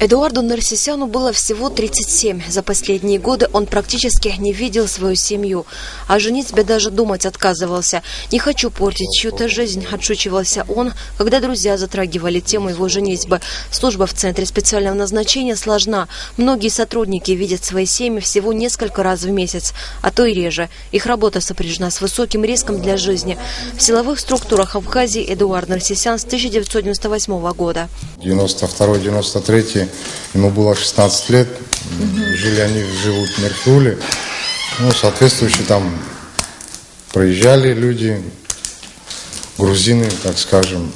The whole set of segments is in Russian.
Эдуарду Нарсисяну было всего 37. За последние годы он практически не видел свою семью. О женитьбе даже думать отказывался. «Не хочу портить чью-то жизнь», – отшучивался он, когда друзья затрагивали тему его женитьбы. Служба в Центре специального назначения сложна. Многие сотрудники видят свои семьи всего несколько раз в месяц, а то и реже. Их работа сопряжена с высоким риском для жизни. В силовых структурах Абхазии Эдуард Нарсисян с 1998 года. 92-93 ему было 16 лет, живут в Меркуле, соответствующе там проезжали люди, грузины, так скажем,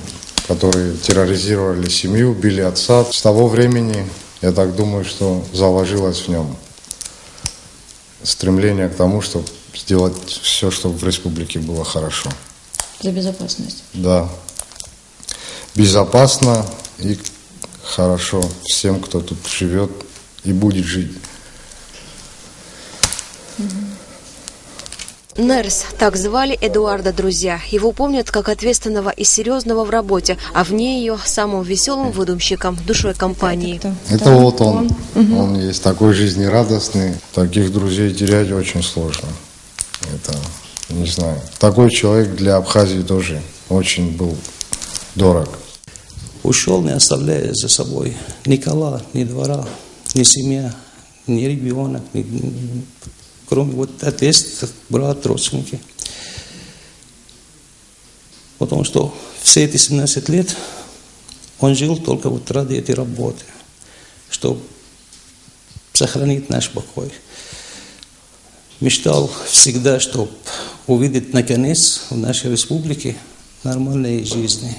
которые терроризировали семью, били отца. С того времени, я так думаю, что заложилось в нем стремление к тому, чтобы сделать все, чтобы в республике было хорошо. За безопасность? Да. Безопасно и хорошо всем, кто тут живет и будет жить. Нерс, так звали Эдуарда друзья. Его помнят как ответственного и серьезного в работе, а вне ее самым веселым выдумщиком, душой компании. Это вот он. Он есть такой жизнерадостный. Таких друзей терять очень сложно. Это, не знаю. Такой человек для Абхазии тоже очень был дорог. Ушел, не оставляя за собой ни кола, ни двора, ни семья, ни ребенок, кроме вот отец, брат, родственники. Потому что все эти 17 лет он жил только вот ради этой работы, чтобы сохранить наш покой. Мечтал всегда, чтобы увидеть наконец в нашей республике нормальной жизни.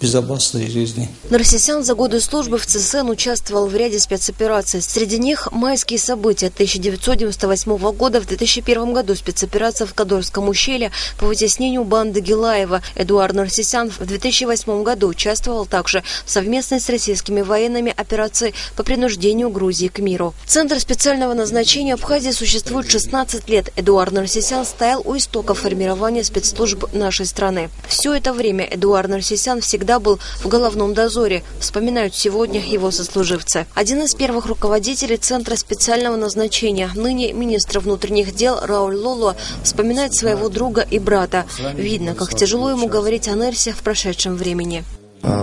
Безопасной жизни. Нарсисян за годы службы в ЦСН участвовал в ряде спецопераций. Среди них майские события 1998 года. В 2001 году спецоперация в Кадорском ущелье по вытеснению банды Гилаева. Эдуард Нарсисян в 2008 году участвовал также в совместной с российскими военными операции по принуждению Грузии к миру. Центр специального назначения Абхазии существует 16 лет. Эдуард Нарсисян стоял у истоков формирования спецслужб нашей страны. Все это время Эдуард Нарсисян всегда был в головном дозоре, вспоминают сегодня его сослуживцы. Один из первых руководителей Центра специального назначения, ныне министр внутренних дел Рауль Лоло, вспоминает своего друга и брата. Видно, как тяжело ему говорить о Нерсе в прошедшем времени.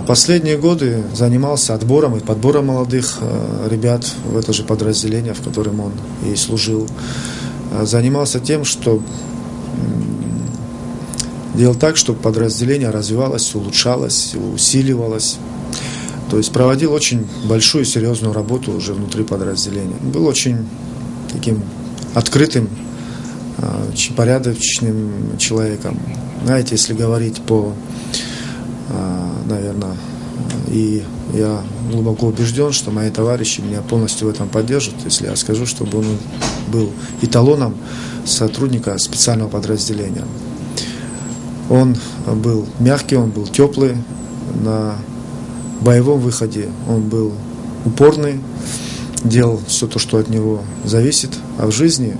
Последние годы занимался отбором и подбором молодых ребят в это же подразделение, в котором он и служил. Занимался тем, что делал так, чтобы подразделение развивалось, улучшалось, усиливалось. То есть проводил очень большую, серьезную работу уже внутри подразделения. Был очень таким открытым, очень порядочным человеком. Знаете, если говорить наверное, и я глубоко убежден, что мои товарищи меня полностью в этом поддержат, если я скажу, чтобы он был эталоном сотрудника специального подразделения. Он был мягкий, он был теплый, на боевом выходе он был упорный, делал все то, что от него зависит, а в жизни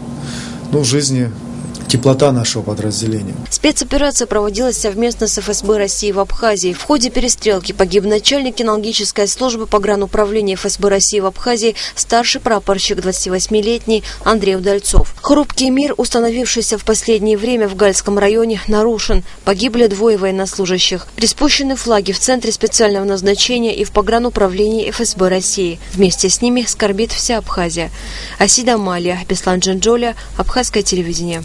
теплота нашего подразделения. Спецоперация проводилась совместно с ФСБ России в Абхазии. В ходе перестрелки погиб начальник кинологической службы погрануправления ФСБ России в Абхазии, старший прапорщик 28-летний Андрей Удальцов. Хрупкий мир, установившийся в последнее время в Гальском районе, нарушен. Погибли 2 военнослужащих. Приспущены флаги в Центре специального назначения и в погрануправлении ФСБ России. Вместе с ними скорбит вся Абхазия. Асида Малия, Беслан Джанджоля, Абхазское телевидение.